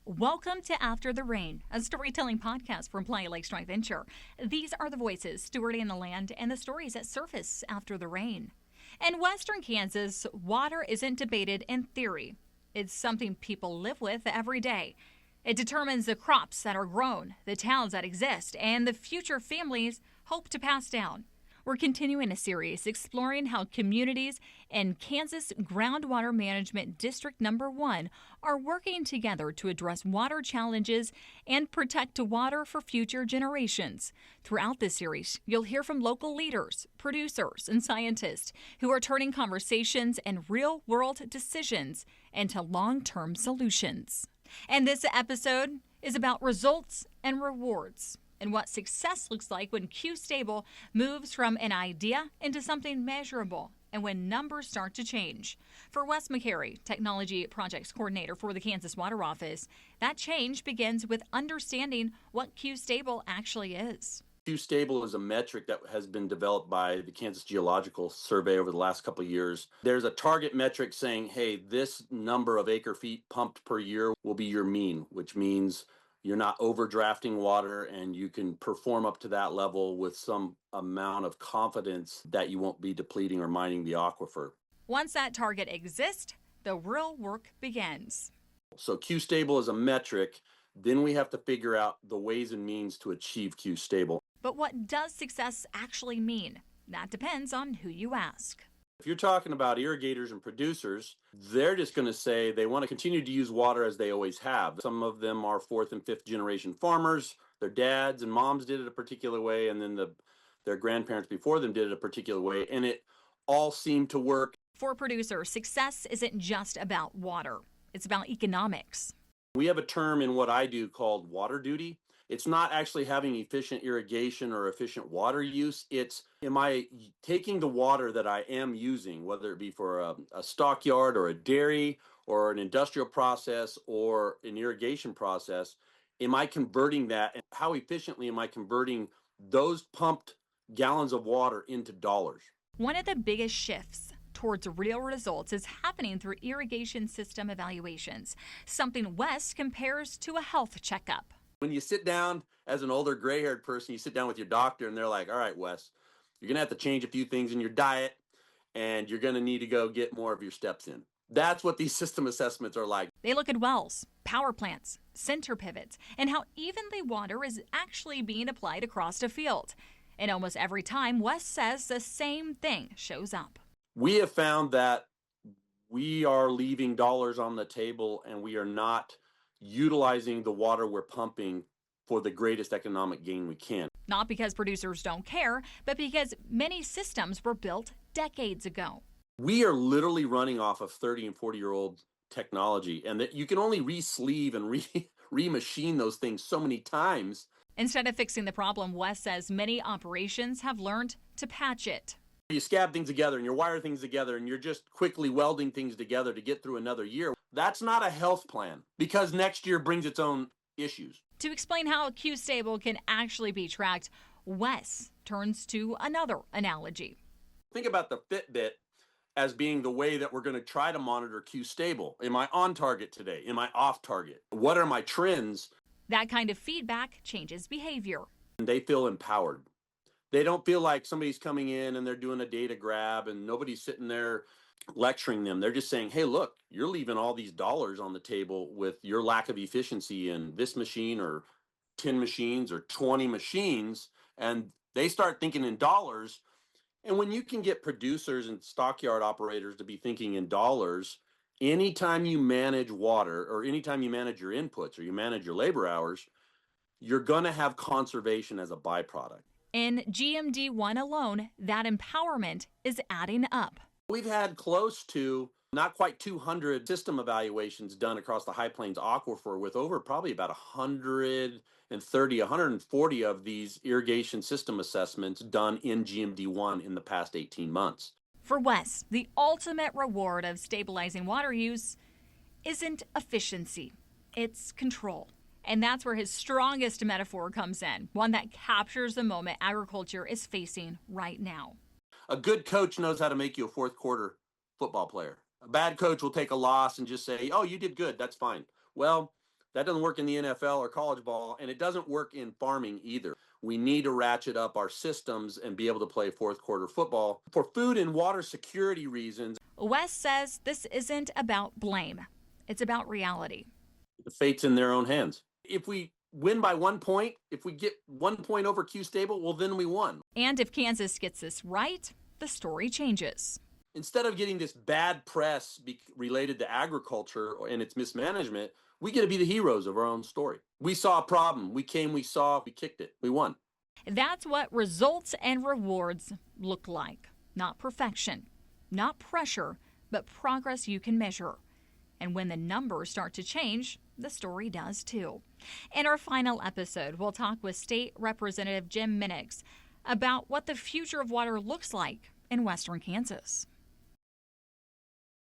Welcome to After the Rain, a storytelling podcast from Playa Lake Strike Venture. These are the voices stewarding the land and the stories that surface after the rain. In western Kansas, water isn't debated in theory. It's something people live with every day. It determines the crops that are grown, the towns that exist, and the future families hope to pass down. We're continuing a series exploring how communities in Kansas Groundwater Management District Number 1 are working together to address water challenges and protect water for future generations. Throughout this series, you'll hear from local leaders, producers, and scientists who are turning conversations and real-world decisions into long-term solutions. And this episode is about results and rewards, and what success looks like when Q-Stable moves from an idea into something measurable and when numbers start to change. For Wes McCary, Technology Projects Coordinator for the Kansas Water Office, that change begins with understanding what Q-Stable actually is. Q-Stable is a metric that has been developed by the Kansas Geological Survey over the last couple of years. There's a target metric saying, hey, this number of acre feet pumped per year will be your mean, which means you're not overdrafting water and you can perform up to that level with some amount of confidence that you won't be depleting or mining the aquifer. Once that target exists, the real work begins. So Q-Stable is a metric. Then we have to figure out the ways and means to achieve Q-Stable. But what does success actually mean? That depends on who you ask. If you're talking about irrigators and producers, they're just going to say they want to continue to use water as they always have. Some of them are fourth and fifth generation farmers. Their dads and moms did it a particular way, and then their grandparents before them did it a particular way, and it all seemed to work. For producers, success isn't just about water. It's about economics. We have a term in what I do called water duty. It's not actually having efficient irrigation or efficient water use. It's, am I taking the water that I am using, whether it be for a stockyard or a dairy or an industrial process or an irrigation process, am I converting that? And how efficiently am I converting those pumped gallons of water into dollars? One of the biggest shifts towards real results is happening through irrigation system evaluations, something Wes compares to a health checkup. When you sit down as an older gray-haired person, you sit down with your doctor and they're like, all right, Wes, you're going to have to change a few things in your diet and you're going to need to go get more of your steps in. That's what these system assessments are like. They look at wells, power plants, center pivots, and how evenly water is actually being applied across a field. And almost every time, Wes says the same thing shows up. We have found that we are leaving dollars on the table and we are not utilizing the water we're pumping for the greatest economic gain we can. Not because producers don't care, but because many systems were built decades ago. We are literally running off of 30 and 40-year-old technology, and that you can only re-sleeve and re-machine those things so many times. Instead of fixing the problem, Wes says many operations have learned to patch it. You scab things together and you wire things together and you're just quickly welding things together to get through another year. That's not a health plan because next year brings its own issues. To explain how a Q-Stable can actually be tracked, Wes turns to another analogy. Think about the Fitbit as being the way that we're going to try to monitor Q-Stable. Am I on target today? Am I off target? What are my trends? That kind of feedback changes behavior. And they feel empowered. They don't feel like somebody's coming in and they're doing a data grab and nobody's sitting there lecturing them. They're just saying, hey, look, you're leaving all these dollars on the table with your lack of efficiency in this machine or 10 machines or 20 machines. And they start thinking in dollars. And when you can get producers and stockyard operators to be thinking in dollars, anytime you manage water or anytime you manage your inputs or you manage your labor hours, you're going to have conservation as a byproduct. In GMD1 alone, that empowerment is adding up. We've had close to not quite 200 system evaluations done across the High Plains Aquifer with over probably about 130, 140 of these irrigation system assessments done in GMD1 in the past 18 months. For Wes, the ultimate reward of stabilizing water use isn't efficiency, it's control. And that's where his strongest metaphor comes in, one that captures the moment agriculture is facing right now. A good coach knows how to make you a fourth quarter football player. A bad coach will take a loss and just say, oh, you did good, that's fine. Well, That doesn't work in the NFL or college ball, and it doesn't work in farming either. We need to ratchet up our systems and be able to play fourth quarter football. For food and water security reasons, Wes says this isn't about blame. It's about reality. the fate's in their own hands. If we win by 1 point, if we get 1 point over Q Stable, well, then we won. And if Kansas gets this right, the story changes. Instead of getting this bad press related to agriculture and its mismanagement, we get to be the heroes of our own story. We saw a problem. We came, we saw, we kicked it. We won. That's what results and rewards look like. Not perfection, not pressure, but progress you can measure. And when the numbers start to change, the story does too. In our final episode, we'll talk with State Representative Jim Minix about what the future of water looks like in western Kansas.